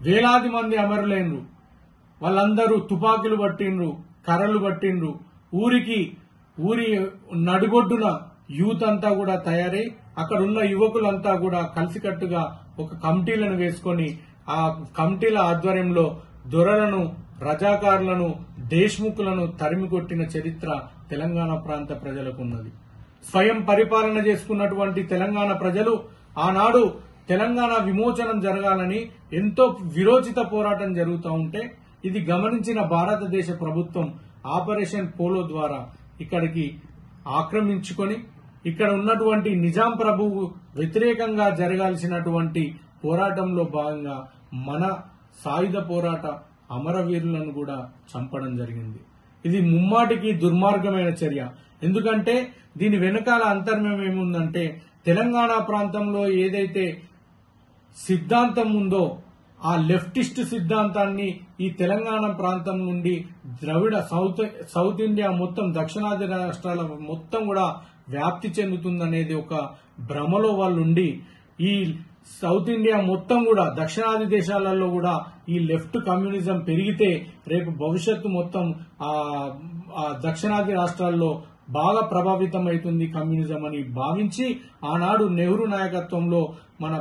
వేలాది మంది అమరులైనరు. వాళ్ళందరూ తుపాకులు పట్టిండ్రు, కర్రలు పట్టిండ్రు. ఊరి నడిబొడ్డున యూత్ అంతా కూడా తయారై అక్కడ ఉన్న యువకులంతా కూడా కలిసికట్టుగా ఒక కమిటీలను వేసుకొని ఆ కమిటీల ఆధ్వర్యంలో దొరలను, రజాకారులను, దేశ్ముఖులను తరిమి కొట్టిన చరిత్ర తెలంగాణ ప్రాంత ప్రజలకు ఉన్నది. స్వయం పరిపాలన చేసుకున్నటువంటి తెలంగాణ ప్రజలు ఆనాడు తెలంగాణ విమోచనం జరగాలని ఎంతో విరోచిత పోరాటం జరుగుతూ ఉంటే ఇది గమనించిన భారతదేశ ప్రభుత్వం ఆపరేషన్ పోలో ద్వారా ఇక్కడికి ఆక్రమించుకొని ఇక్కడ ఉన్నటువంటి నిజాం ప్రభువు వ్యతిరేకంగా జరగాల్సినటువంటి పోరాటంలో భాగంగా మన సాయుధ పోరాట అమరవీరులను కూడా చంపడం జరిగింది. ఇది ముమ్మాటికి దుర్మార్గమైన చర్య. ఎందుకంటే దీని వెనుకాల అంతర్మం ఏముందంటే తెలంగాణ ప్రాంతంలో ఏదైతే సిద్ధాంతం ఉందో ఆ లెఫ్టిస్ట్ సిద్ధాంతాన్ని ఈ తెలంగాణ ప్రాంతం నుండి ద్రవిడ సౌత్ ఇండియా మొత్తం దక్షిణాది రాష్ట్రాల మొత్తం కూడా వ్యాప్తి చెందుతుందనేది ఒక భ్రమలో వాళ్ళుండి ఈ సౌత్ ఇండియా మొత్తం కూడా దక్షిణాది దేశాలలో కూడా ఈ లెఫ్ట్ కమ్యూనిజం పెరిగితే రేపు భవిష్యత్తు మొత్తం ఆ దక్షిణాది రాష్ట్రాల్లో బాగా ప్రభావితం అవుతుంది కమ్యూనిజం అని భావించి ఆనాడు నెహ్రూ నాయకత్వంలో మన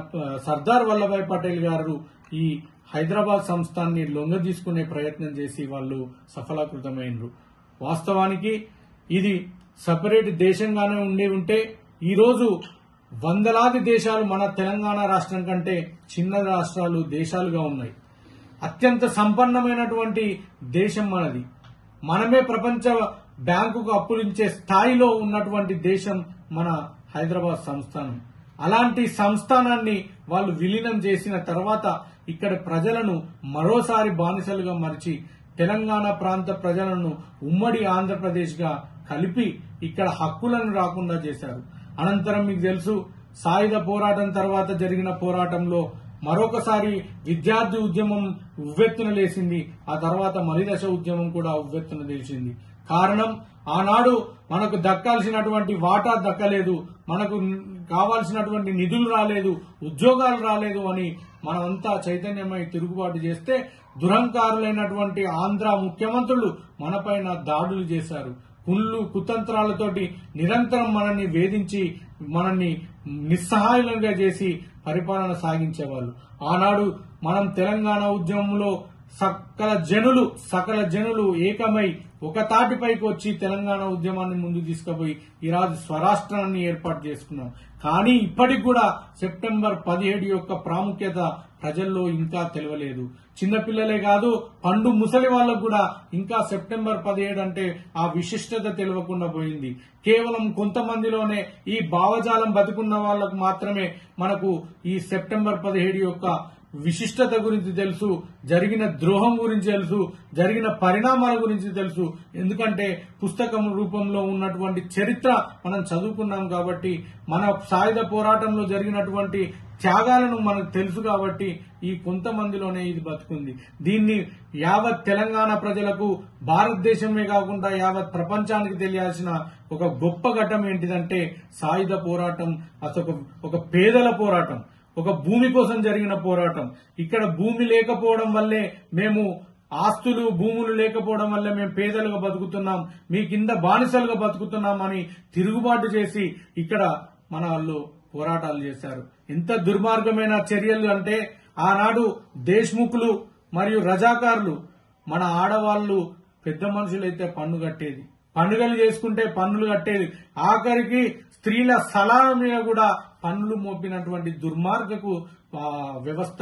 సర్దార్ వల్లభాయ్ పటేల్ గారు ఈ హైదరాబాద్ సంస్థాన్ని లొంగ తీసుకునే ప్రయత్నం చేసి వాళ్ళు సఫలీకృతమైనరు. వాస్తవానికి ఇది సపరేట్ దేశంగానే ఉంటే ఈరోజు వందలాది దేశాలు మన తెలంగాణ రాష్ట్రం కంటే చిన్న రాష్ట్రాలు దేశాలుగా ఉన్నాయి. అత్యంత సంపన్నమైనటువంటి దేశం మనది. మనమే ప్రపంచ బ్యాంకుకు అప్పులించే స్థాయిలో ఉన్నటువంటి దేశం మన హైదరాబాద్ సంస్థానం. అలాంటి సంస్థానాన్ని వాళ్ళు విలీనం చేసిన తర్వాత ఇక్కడ ప్రజలను మరోసారి బానిసలుగా మరిచి తెలంగాణ ప్రాంత ప్రజలను ఉమ్మడి ఆంధ్రప్రదేశ్ గా కలిపి ఇక్కడ హక్కులను రాకుండా చేశారు. అనంతరం మీకు తెలుసు సాయుధ పోరాటం తర్వాత జరిగిన పోరాటంలో మరొకసారి విద్యార్థి ఉద్యమం ఉవ్వెత్తున లేచింది. ఆ తర్వాత మలిదశ ఉద్యమం కూడా ఉవ్వెత్తున లేచింది. కారణం ఆనాడు మనకు దక్కాల్సినటువంటి వాటా దక్కలేదు, మనకు కావాల్సినటువంటి నిధులు రాలేదు, ఉద్యోగాలు రాలేదు అని మనమంతా చైతన్యమై తిరుగుబాటు చేస్తే దురహంకారులైనటువంటి ఆంధ్ర ముఖ్యమంత్రులు మనపైన దాడులు చేశారు. కుతంత్రాలతోటి నిరంతరం మనల్ని వేధించి మనల్ని నిస్సహాయులంగా చేసి పరిపాలన సాగించేవాళ్ళు. ఆనాడు మనం తెలంగాణ ఉద్యమంలో సకల జనులు ఏకమై ఒక తాటిపైకి వచ్చి తెలంగాణ ఉద్యమాన్ని ముందు తీసుకుపోయి ఈరోజు స్వరాష్ట్రాన్ని ఏర్పాటు చేసుకున్నాం. కానీ ఇప్పటికి కూడా సెప్టెంబర్ 17 యొక్క ప్రాముఖ్యత ప్రజల్లో ఇంకా తెలియలేదు. చిన్నపిల్లలే కాదు పండు ముసలి వాళ్లకు కూడా ఇంకా సెప్టెంబర్ 17 అంటే ఆ విశిష్టత తెలియకుండా పోయింది. కేవలం కొంతమందిలోనే ఈ భావజాలం బతుకున్న వాళ్లకు మాత్రమే మనకు ఈ సెప్టెంబర్ 17 యొక్క విశిష్టత గురించి తెలుసు, జరిగిన ద్రోహం గురించి తెలుసు, జరిగిన పరిణామాల గురించి తెలుసు. ఎందుకంటే పుస్తకం రూపంలో ఉన్నటువంటి చరిత్ర మనం చదువుకున్నాం కాబట్టి, మన సాయుధ పోరాటంలో జరిగినటువంటి త్యాగాలను మనకు తెలుసు కాబట్టి ఈ కొంతమందిలోనే ఇది బతుకుంది. దీన్ని యావత్ తెలంగాణ ప్రజలకు, భారతదేశమే కాకుండా యావత్ ప్రపంచానికి తెలియాల్సిన ఒక గొప్ప ఘట్టం ఏంటిదంటే సాయుధ పోరాటం అసలు ఒక పేదల పోరాటం, ఒక భూమి కోసం జరిగిన పోరాటం. ఇక్కడ భూమి లేకపోవడం వల్లే మేము ఆస్తులు భూములు లేకపోవడం వల్ల మేము పేదలుగా బతుకుతున్నాం, మీ కింద బానిసలుగా బతుకుతున్నాం అని తిరుగుబాటు చేసి ఇక్కడ మన వాళ్ళు పోరాటాలు చేశారు. ఎంత దుర్మార్గమైన చర్యలు అంటే ఆనాడు దేశ్ముఖులు మరియు రజాకారులు మన ఆడవాళ్లు పెద్ద మనుషులైతే పన్ను కట్టేది, పండుగలు చేసుకుంటే పన్నులు కట్టేది, ఆఖరికి స్త్రీల సలాల మీద కూడా పన్నులు మోపినటువంటి దుర్మార్గపు వ్యవస్థ